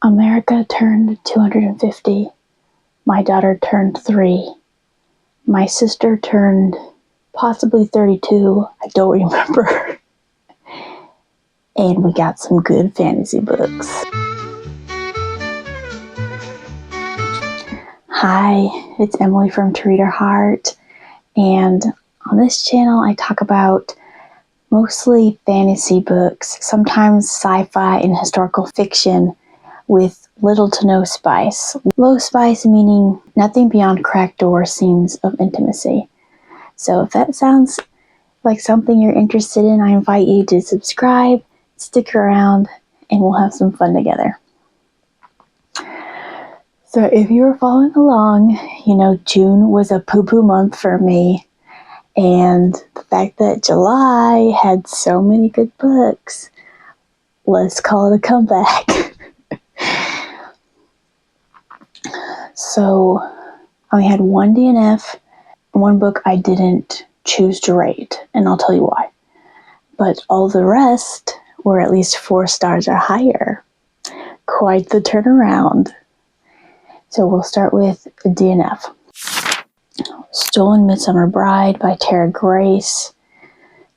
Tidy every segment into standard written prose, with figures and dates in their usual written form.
America turned 250. My daughter turned 3. My sister turned possibly 32. I don't remember. And we got some good fantasy books. Hi, it's Emily from To Read Her Heart, and on this channel I talk about mostly fantasy books, sometimes sci-fi and historical fiction with little to no spice. Low spice meaning nothing beyond cracked door scenes of intimacy. So if that sounds like something you're interested in, I invite you to subscribe, stick around, and we'll have some fun together. So if you were following along, you know June was a poo-poo month for me. And the fact that July had so many good books, let's call it a comeback. So I only had one DNF, one book I didn't choose to rate, and I'll tell you why. But all the rest were at least 4 stars or higher. Quite the turnaround. So we'll start with the DNF. Stolen Midsummer Bride by Grayce.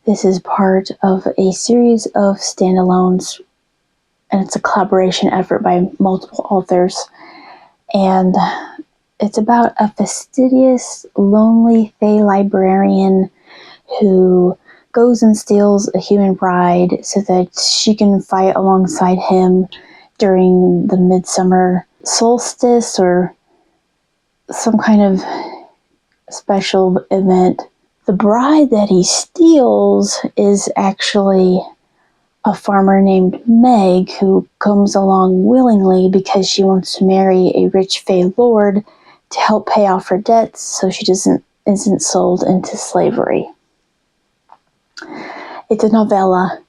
This is part of a series of standalones, and it's a collaboration effort by multiple authors. And it's about a fastidious, lonely Fey librarian who goes and steals a human bride so that she can fight alongside him during the Midsummer solstice or some kind of special event. The bride that he steals is actually a farmer named Mage, who comes along willingly because she wants to marry a rich Fey lord to help pay off her debts so she isn't sold into slavery. It's a novella,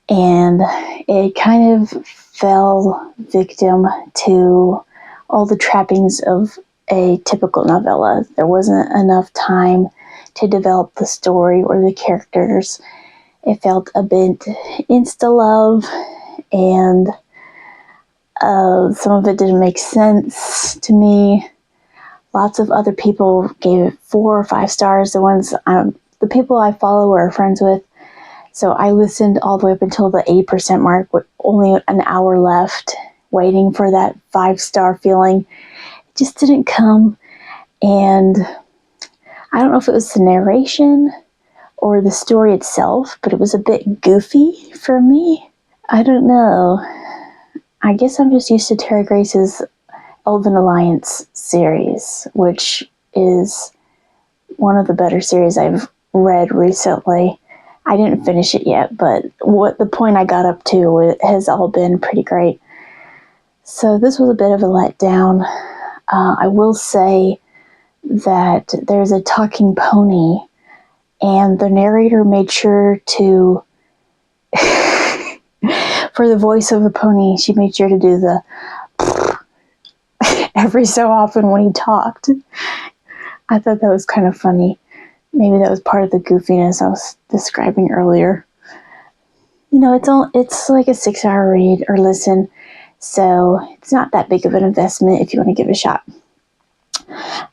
and it kind of fell victim to all the trappings of a typical novella. There wasn't enough time to develop the story or the characters. It felt a bit insta-love, and some of it didn't make sense to me. Lots of other people gave it 4 or 5 stars, the people I follow or are friends with. So I listened all the way up until the 80% mark with only an hour left, waiting for that 5-star feeling. It just didn't come, and I don't know if it was the narration or the story itself, but it was a bit goofy for me. I don't know. I guess I'm just used to Grayce's Elven Alliance series, which is one of the better series I've read recently. I didn't finish it yet, but what the point I got up to has all been pretty great. So this was a bit of a letdown. I will say that there's a talking pony, and the narrator made sure to, for the voice of the pony, she made sure to do the every so often when he talked. I thought that was kind of funny. Maybe that was part of the goofiness I was describing earlier. You know, it's like a 6-hour read or listen, so it's not that big of an investment if you want to give it a shot.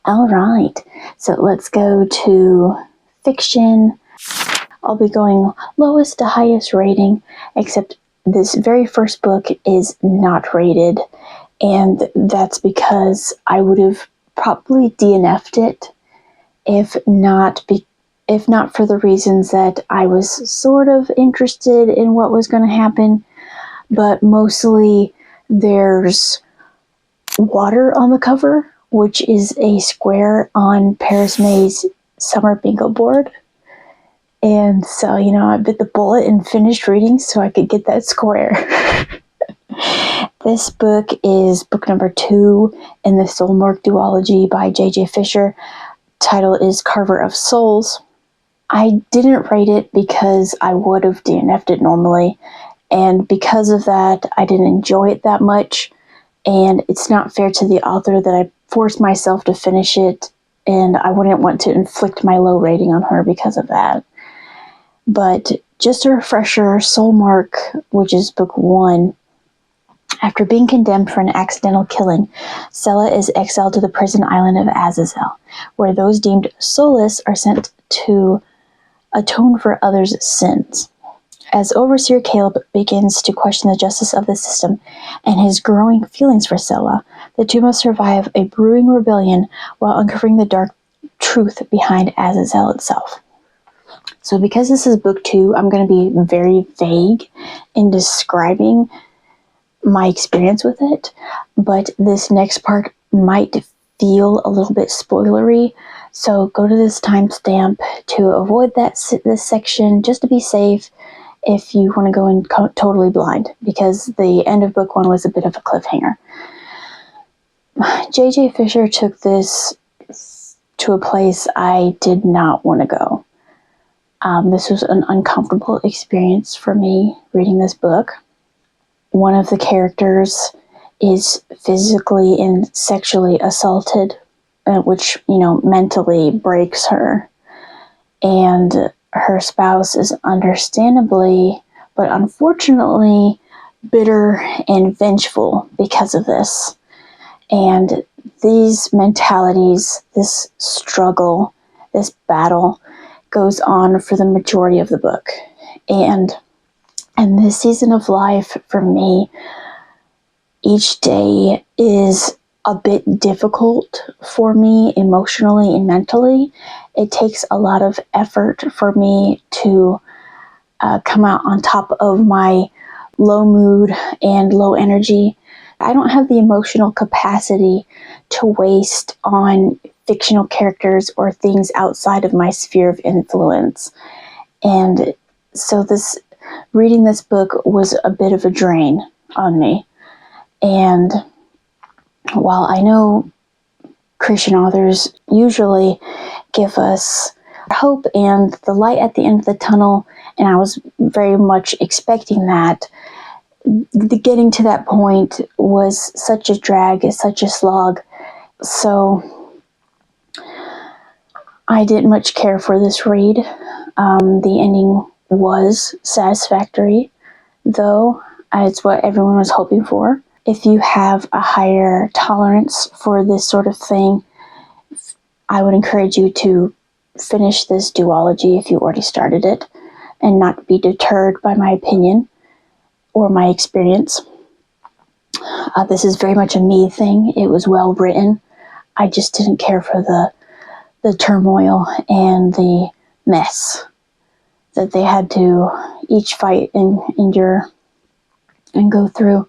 All right, so let's go to fiction. I'll be going lowest to highest rating, except this very first book is not rated, and that's because I would have probably DNF'd it if not for the reasons that I was sort of interested in what was going to happen, but mostly there's water on the cover, which is a square on Paris May's summer bingo board. And so, you know, I bit the bullet and finished reading so I could get that square. This book is book number 2 in the Soulmark Duology by J.J. Fischer. Title is Carver of Souls. I didn't rate it because I would have DNF'd it normally, and because of that, I didn't enjoy it that much, and it's not fair to the author that I forced myself to finish it, and I wouldn't want to inflict my low rating on her because of that. But just a refresher, Soulmark, which is book 1, After being condemned for an accidental killing, Sela is exiled to the prison island of Azazel, where those deemed soulless are sent to atone for others' sins. As Overseer Caleb begins to question the justice of the system and his growing feelings for Sela, the two must survive a brewing rebellion while uncovering the dark truth behind Azazel itself. So because this is book 2, I'm going to be very vague in describing my experience with it, but this next part might feel a little bit spoilery, so go to this timestamp to avoid this section, just to be safe if you want to go in totally blind, because the end of book 1 was a bit of a cliffhanger. J.J. Fischer took this to a place I did not want to go. This was an uncomfortable experience for me reading this book. One of the characters is physically and sexually assaulted, which, mentally breaks her. And her spouse is understandably, but unfortunately, bitter and vengeful because of this. And these mentalities, this struggle, this battle goes on for the majority of the book. And this season of life, for me, each day is a bit difficult for me emotionally and mentally. It takes a lot of effort for me to come out on top of my low mood and low energy. I don't have the emotional capacity to waste on fictional characters or things outside of my sphere of influence. And so reading this book was a bit of a drain on me. And while I know Christian authors usually give us hope and the light at the end of the tunnel, and I was very much expecting that, getting to that point was such a drag, such a slog. So I didn't much care for this read. The ending was satisfactory, though. It's what everyone was hoping for. If you have a higher tolerance for this sort of thing, I would encourage you to finish this duology if you already started it, and not be deterred by my opinion or my experience. This is very much a me thing. It was well written. I just didn't care for the turmoil and the mess that they had to each fight and endure and go through.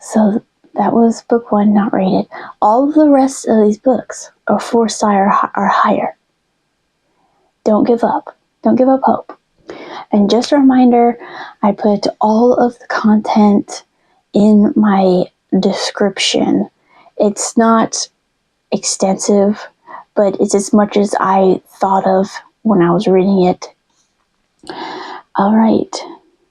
So that was book 1, not rated. All of the rest of these books are 4-star or higher. Don't give up. Don't give up hope. And just a reminder, I put all of the content in my description. It's not extensive, but it's as much as I thought of when I was reading it. All right.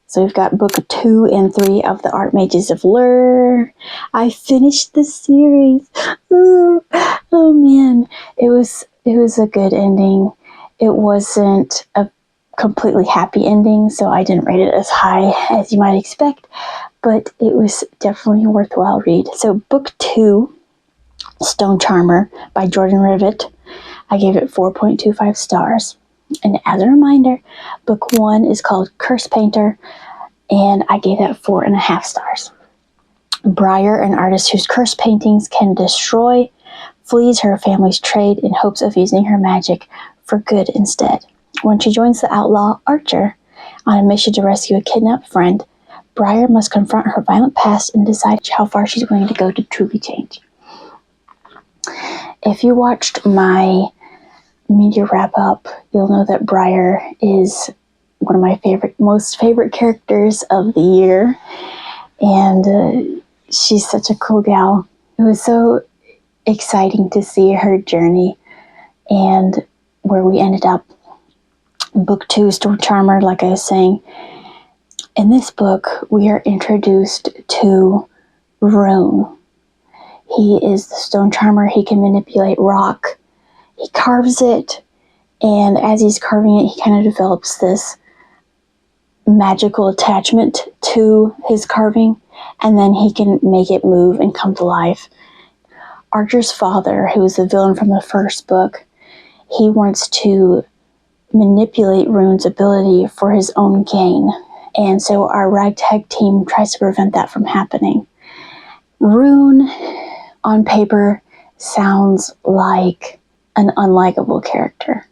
So we've got book 2 and 3 of the Archmages of Lure. I finished the series. Oh man, it was a good ending. It wasn't a completely happy ending, so I didn't rate it as high as you might expect, but it was definitely a worthwhile read. So book 2, Stone Charmer by Jordan Rivet, I gave it 4.25 stars. And as a reminder, book 1 is called Curse Painter, and I gave that 4.5 stars. Briar, an artist whose curse paintings can destroy, flees her family's trade in hopes of using her magic for good instead. When she joins the outlaw Archer on a mission to rescue a kidnapped friend, Briar must confront her violent past and decide how far she's willing to go to truly change. If you watched my media wrap-up, you'll know that Briar is one of my most favorite characters of the year, and she's such a cool gal. It was so exciting to see her journey and where we ended up. Book 2, Stone Charmer, like I was saying, in this book we are introduced to Rune. He is the Stone Charmer. He can manipulate rock. He carves it, and as he's carving it, he kind of develops this magical attachment to his carving, and then he can make it move and come to life. Archer's father, who is the villain from the first book, he wants to manipulate Rune's ability for his own gain, and so our ragtag team tries to prevent that from happening. Rune, on paper, sounds like an unlikable character,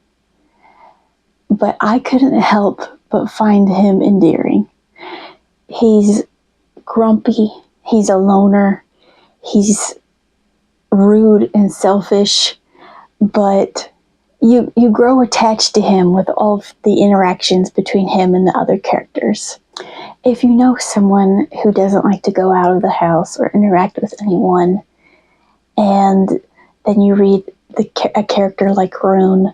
but I couldn't help but find him endearing. He's grumpy, he's a loner, he's rude and selfish, but you grow attached to him with all of the interactions between him and the other characters. If you know someone who doesn't like to go out of the house or interact with anyone, and then you read a character like Rune,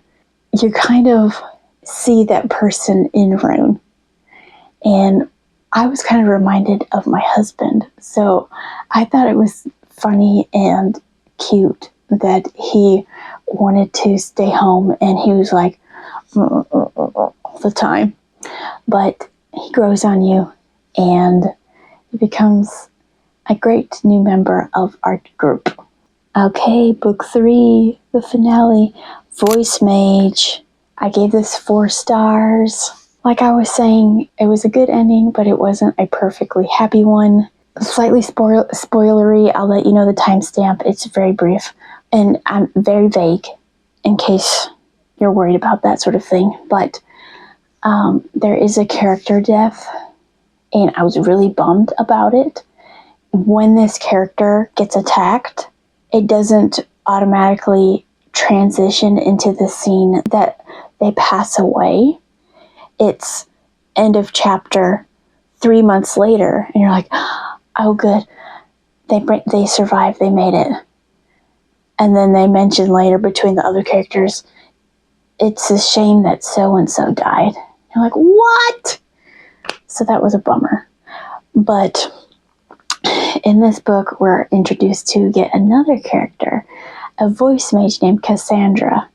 you kind of see that person in Rune. And I was kind of reminded of my husband, so I thought it was funny and cute that he wanted to stay home, and he was like all the time. But he grows on you, and he becomes a great new member of our group. Okay, book 3, the finale, Voice Mage. I gave this 4 stars. Like I was saying, it was a good ending, but it wasn't a perfectly happy one. Slightly spoilery, I'll let you know the timestamp. It's very brief, and I'm very vague in case you're worried about that sort of thing. But there is a character death, and I was really bummed about it. When this character gets attacked, it doesn't automatically transition into the scene that they pass away. It's end of chapter 3 months later, and you're like, oh good, they survived, they made it. And then they mention later between the other characters, it's a shame that so-and-so died. You're like, what? So that was a bummer. But in this book, we're introduced to yet another character, a voice mage named Cassandra.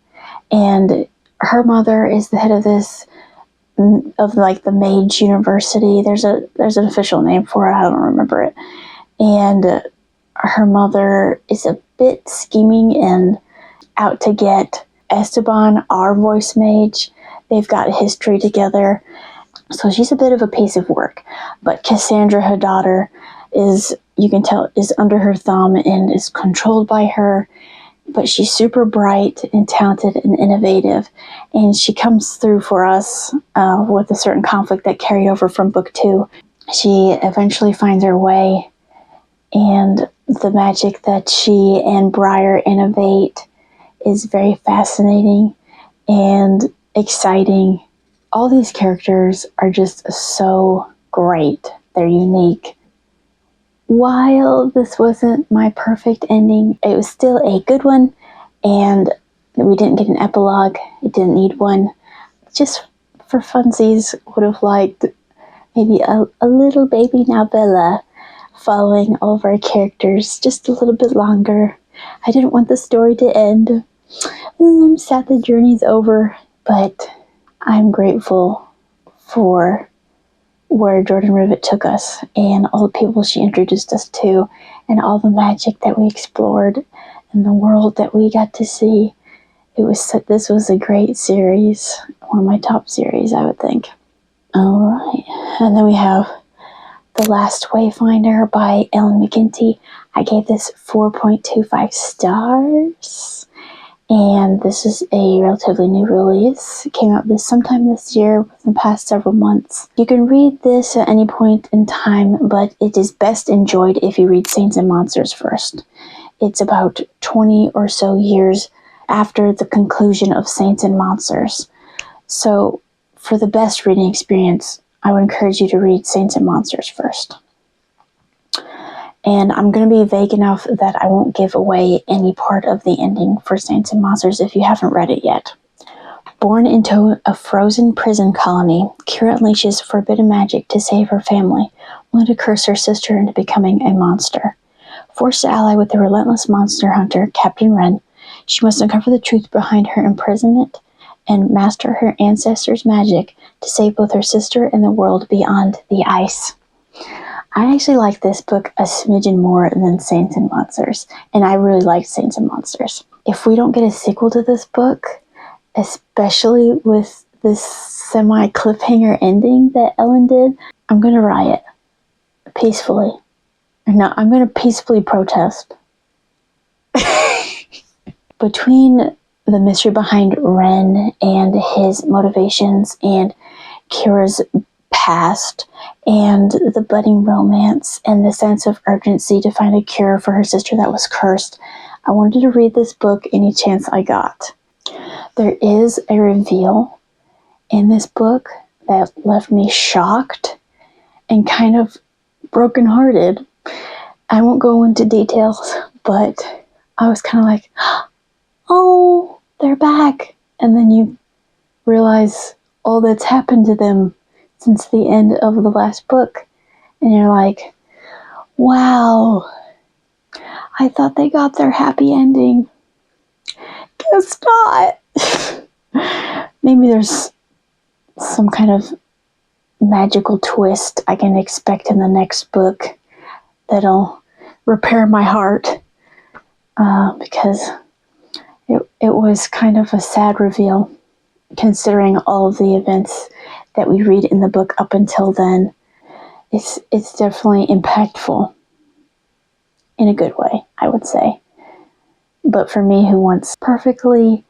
And her mother is the head of the Mage University. There's an official name for it, I don't remember it. And her mother is a bit scheming and out to get Esteban, our voice mage. They've got history together, so she's a bit of a piece of work. But Cassandra, her daughter, is, you can tell, is under her thumb and is controlled by her. But she's super bright and talented and innovative, and she comes through for us with a certain conflict that carried over from book 2. She eventually finds her way, and the magic that she and Briar innovate is very fascinating and exciting. All these characters are just so great. They're unique. While this wasn't my perfect ending, it was still a good one, and we didn't get an epilogue. It didn't need one. Just for funsies, would have liked maybe a little baby novella following all of our characters just a little bit longer. I didn't want the story to end. I'm sad the journey's over, but I'm grateful for where Jordan Rivet took us, and all the people she introduced us to, and all the magic that we explored, and the world that we got to see. This was a great series, one of my top series, I would think. Alright, and then we have The Last Wayfinder by Ellen McGinty. I gave this 4.25 stars. And this is a relatively new release. It came out sometime this year, within the past several months. You can read this at any point in time, but it is best enjoyed if you read Saints and Monsters first. It's about 20 or so years after the conclusion of Saints and Monsters. So, for the best reading experience, I would encourage you to read Saints and Monsters first. And I'm going to be vague enough that I won't give away any part of the ending for Saints and Monsters if you haven't read it yet. Born into a frozen prison colony, Kira unleashes forbidden magic to save her family, only to curse her sister into becoming a monster. Forced to ally with the relentless monster hunter, Captain Wren, she must uncover the truth behind her imprisonment and master her ancestors' magic to save both her sister and the world beyond the ice. I actually like this book a smidgen more than Saints and Monsters, and I really like Saints and Monsters. If we don't get a sequel to this book, especially with this semi-cliffhanger ending that Ellen did, I'm going to riot peacefully. No, I'm going to peacefully protest. Between the mystery behind Ren and his motivations and Kira's past and the budding romance and the sense of urgency to find a cure for her sister that was cursed, I wanted to read this book any chance I got. There is a reveal in this book that left me shocked and kind of brokenhearted. I won't go into details, but I was kind of like, oh, they're back. And then you realize all that's happened to them since the end of the last book. And you're like, wow, I thought they got their happy ending. Guess not. Maybe there's some kind of magical twist I can expect in the next book that'll repair my heart. Because it was kind of a sad reveal, considering all of the events that we read in the book up until then. It's definitely impactful in a good way, I would say. But for me, who wants perfectly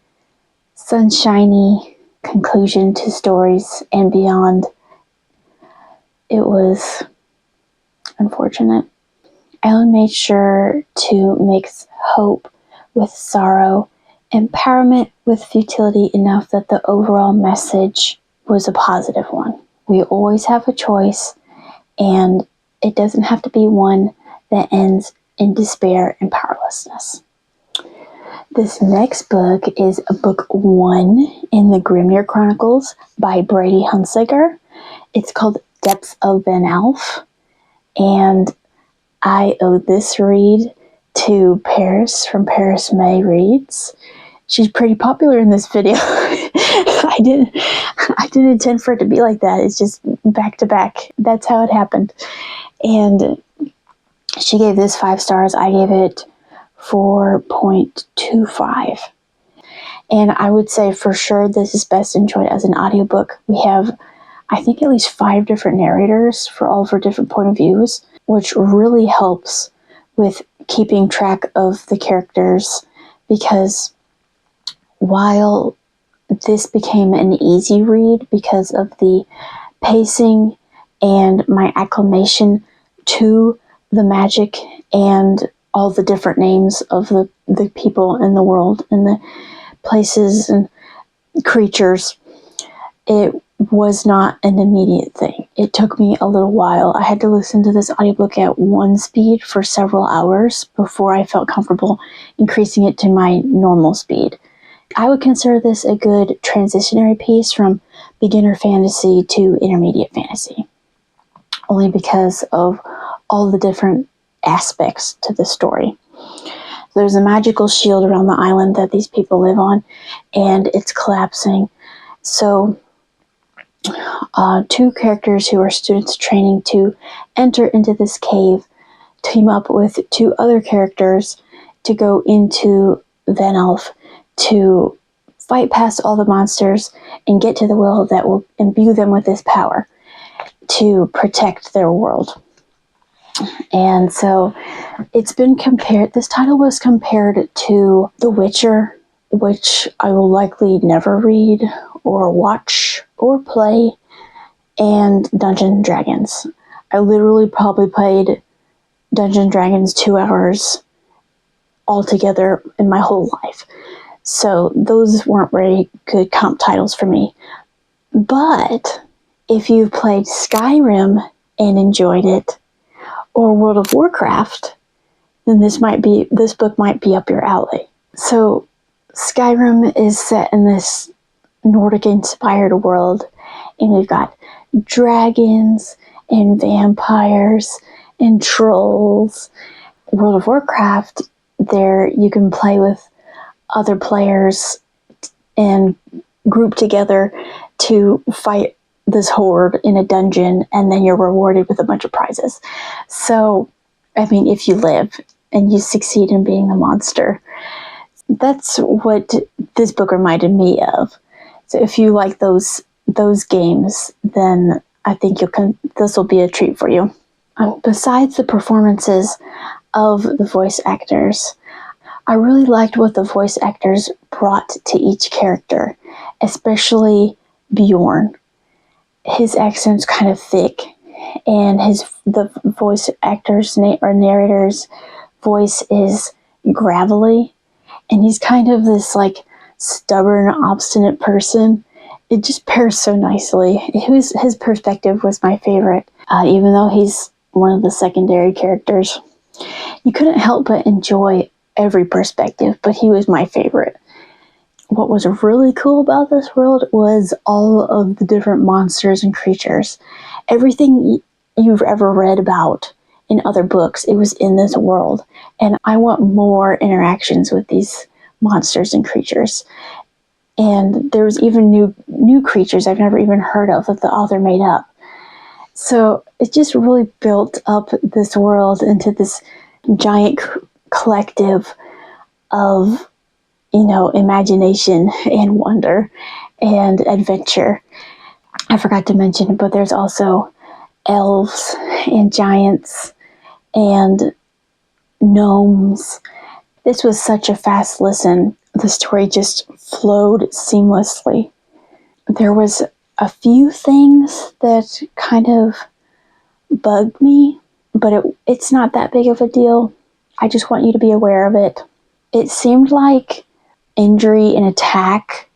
sunshiny conclusion to stories and beyond, it was unfortunate. Ellen made sure to mix hope with sorrow, empowerment with futility enough that the overall message was a positive one. We always have a choice, and it doesn't have to be one that ends in despair and powerlessness. This next book is book 1 in the Grimnir Chronicles by Brady Hunsaker. It's called Depths of Vanalf, and I owe this read to Paris from Paris May Reads. She's pretty popular in this video. I didn't intend for it to be like that. It's just back to back. That's how it happened. And she gave this 5 stars. I gave it 4.25. And I would say for sure this is best enjoyed as an audiobook. We have, I think, at least 5 different narrators for all of her different point of views, which really helps with keeping track of the characters, because while this became an easy read because of the pacing and my acclimation to the magic and all the different names of the people in the world and the places and creatures, it was not an immediate thing. It took me a little while. I had to listen to this audiobook at 1 speed for several hours before I felt comfortable increasing it to my normal speed. I would consider this a good transitionary piece from beginner fantasy to intermediate fantasy, only because of all the different aspects to the story. There's a magical shield around the island that these people live on, and it's collapsing. So 2 characters who are students training to enter into this cave team up with 2 other characters to go into Vanalf to fight past all the monsters and get to the will that will imbue them with this power to protect their world. And so it's been compared, this title was compared to The Witcher, which I will likely never read or watch or play, and Dungeons & Dragons. I literally probably played Dungeons & Dragons 2 hours altogether in my whole life. So those weren't very good comp titles for me. But if you've played Skyrim and enjoyed it, or World of Warcraft, then this book might be up your alley. So Skyrim is set in this Nordic-inspired world, and we've got dragons and vampires and trolls. World of Warcraft, there you can play with other players and group together to fight this horde in a dungeon, and then you're rewarded with a bunch of prizes. So, I mean, if you live and you succeed in being a monster, that's what this book reminded me of. So if you like those games, then I think this will be a treat for you. Besides the performances of the voice actors, I really liked what the voice actors brought to each character, especially Bjorn. His accent's kind of thick, and the voice actor's narrator's voice is gravelly, and he's kind of this like stubborn, obstinate person. It just pairs so nicely. His perspective was my favorite, even though he's one of the secondary characters. You couldn't help but enjoy every perspective, but he was my favorite. What was really cool about this world was all of the different monsters and creatures. Everything you've ever read about in other books, it was in this world. And I want more interactions with these monsters and creatures. And there was even new creatures I've never even heard of that the author made up. So it just really built up this world into this giant collective of, imagination and wonder and adventure. I forgot to mention, but there's also elves and giants and gnomes. This was such a fast listen. The story just flowed seamlessly. There was a few things that kind of bugged me, but it's not that big of a deal. I just want you to be aware of it. It seemed like injury and attack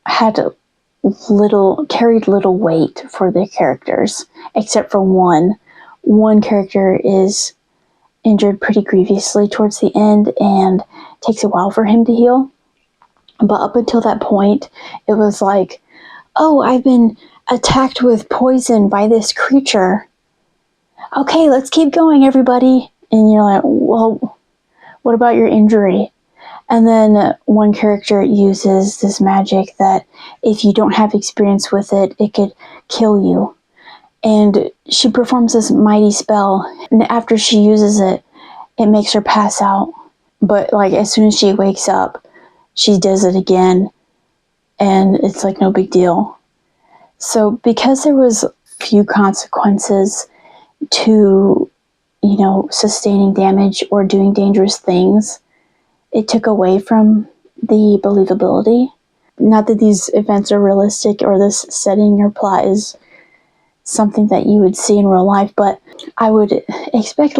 carried little weight for the characters, except for one. One character is injured pretty grievously towards the end, and takes a while for him to heal. But up until that point, it was like, oh, I've been attacked with poison by this creature. Okay, let's keep going, everybody. And you're like, well, what about your injury? And then one character uses this magic that if you don't have experience with it, it could kill you. And she performs this mighty spell, and after she uses it, it makes her pass out. But like as soon as she wakes up, she does it again, and it's like no big deal. So because there was few consequences to, sustaining damage or doing dangerous things, it took away from the believability. Not that these events are realistic or this setting or plot is something that you would see in real life, but I would expect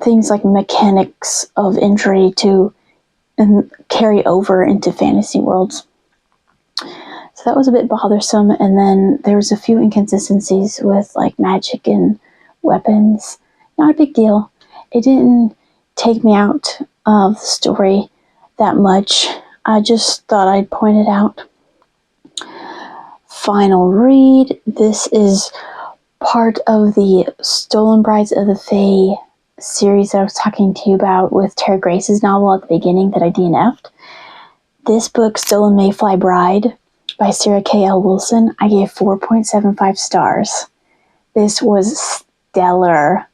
things like mechanics of injury to carry over into fantasy worlds. So that was a bit bothersome. And then there was a few inconsistencies with magic and weapons. Not a big deal. It didn't take me out of the story that much. I just thought I'd point it out. Final read. This is part of the Stolen Brides of the Fae series that I was talking to you about with Tara Grayce's novel at the beginning that I DNF'd. This book, Stolen Mayfly Bride by Sarah K. L. Wilson, I gave 4.75 stars. This was stellar.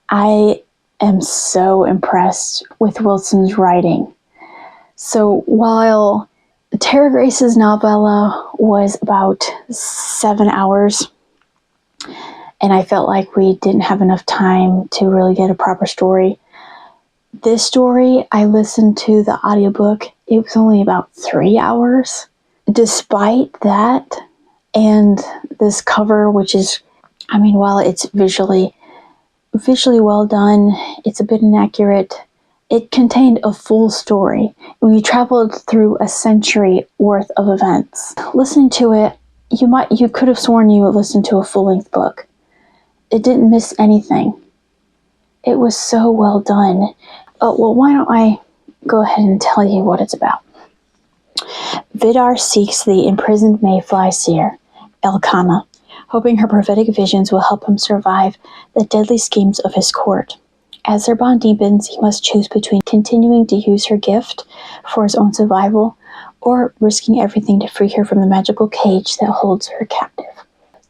I am so impressed with Wilson's writing. So while Tara Grayce's novella was about 7 hours, and I felt like we didn't have enough time to really get a proper story, this story, I listened to the audiobook. It was only about 3 hours. Despite that, and this cover, which is, while it's visually well done, it's a bit inaccurate. It contained a full story. We traveled through a century worth of events. Listening to it, you could have sworn you listened to a full-length book. It didn't miss anything. It was so well done. Oh, well, why don't I go ahead and tell you what it's about. Vidar seeks the imprisoned Mayfly seer, Elkanah, hoping her prophetic visions will help him survive the deadly schemes of his court. As their bond deepens, he must choose between continuing to use her gift for his own survival or risking everything to free her from the magical cage that holds her captive.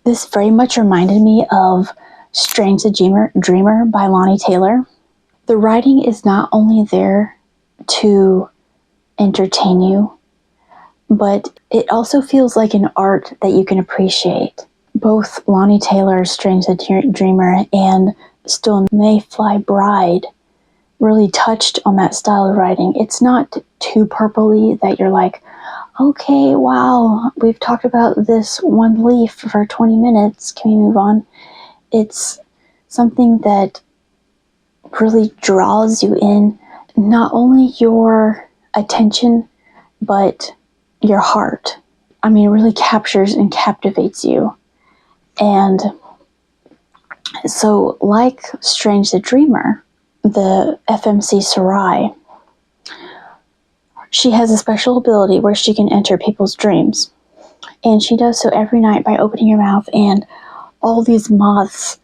This very much reminded me of Strange the Dreamer by Lonnie Taylor. The writing is not only there to entertain you, but it also feels like an art that you can appreciate. Both Lonnie Taylor's Strange the Dreamer and Still Mayfly Bride really touched on that style of writing. It's not too purpley that you're like, okay, wow, we've talked about this one leaf for 20 minutes. Can we move on? It's something that really draws you in, not only your attention, but your heart. I mean, it really captures and captivates you. And so, like Strange the Dreamer, the FMC Sarai, she has a special ability where she can enter people's dreams. And she does so every night by opening her mouth and all these moths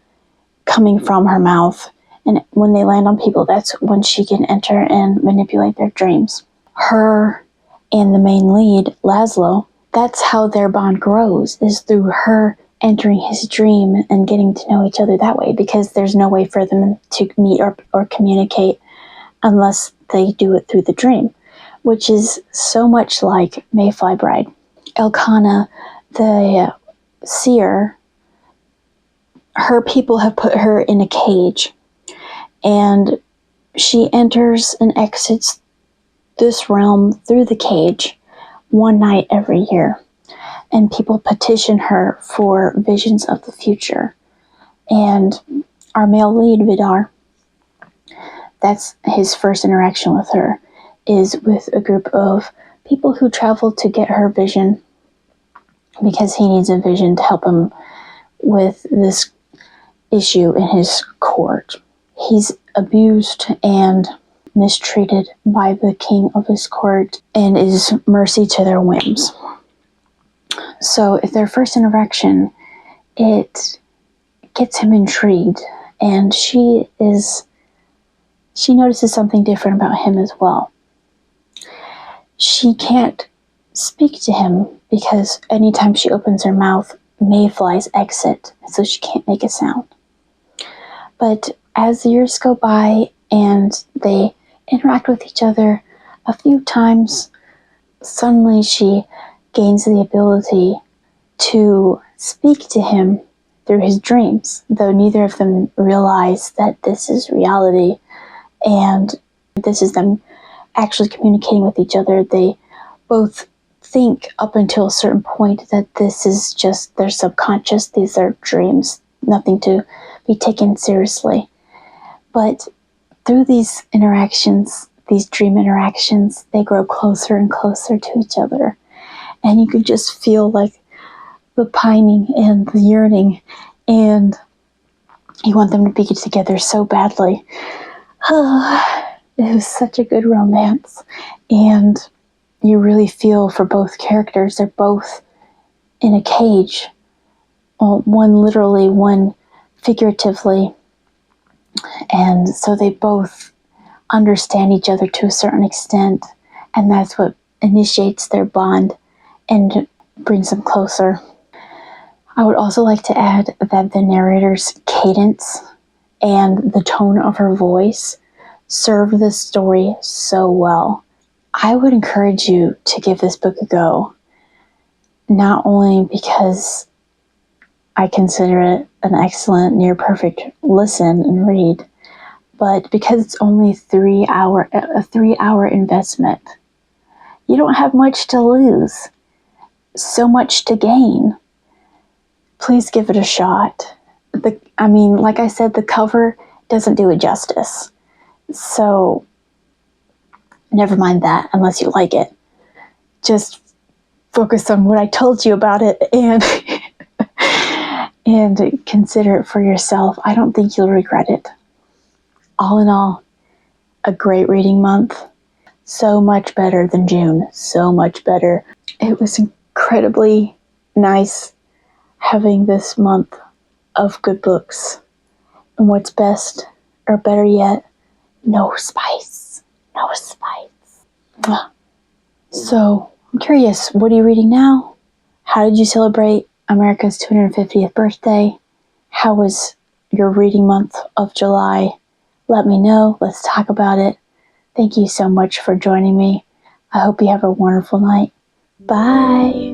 coming from her mouth. And when they land on people, that's when she can enter and manipulate their dreams. Her and the main lead, Laszlo, that's how their bond grows, is through her entering his dream and getting to know each other that way, because there's no way for them to meet or communicate unless they do it through the dream, which is so much like Mayfly Bride. Elkanah, the seer, her people have put her in a cage, and she enters and exits this realm through the cage one night every year. And people petition her for visions of the future. And our male lead, Vidar, that's his first interaction with her, is with a group of people who travel to get her vision, because he needs a vision to help him with this issue in his court. He's abused and mistreated by the king of his court and is mercy to their whims. So at their first interaction, it gets him intrigued, and she notices something different about him as well. She can't speak to him because anytime she opens her mouth, mayflies exit, so she can't make a sound. But as the years go by and they interact with each other a few times, suddenly she gains the ability to speak to him through his dreams, though neither of them realize that this is reality and this is them actually communicating with each other. They both think up until a certain point that this is just their subconscious, these are dreams, nothing to be taken seriously. But through these interactions, these dream interactions, they grow closer and closer to each other. And you could just feel like the pining and the yearning, and you want them to be together so badly. It was such a good romance, and you really feel for both characters. They're both in a cage, one literally, one figuratively, and so they both understand each other to a certain extent, and that's what initiates their bond and brings them closer. I would also like to add that the narrator's cadence and the tone of her voice serve this story so well. I would encourage you to give this book a go, not only because I consider it an excellent, near perfect listen and read, but because it's only a 3-hour investment. You don't have much to lose, so much to gain. Please give it a shot. Like I said, the cover doesn't do it justice. So, never mind that unless you like it. Just focus on what I told you about it and and consider it for yourself. I don't think you'll regret it. All in all, a great reading month. So much better than June. So much better. It was incredibly nice having this month of good books. And what's best, or better yet, no spice. No spice. So, I'm curious, what are you reading now? How did you celebrate America's 250th birthday? How was your reading month of July? Let me know. Let's talk about it. Thank you so much for joining me. I hope you have a wonderful night. Bye.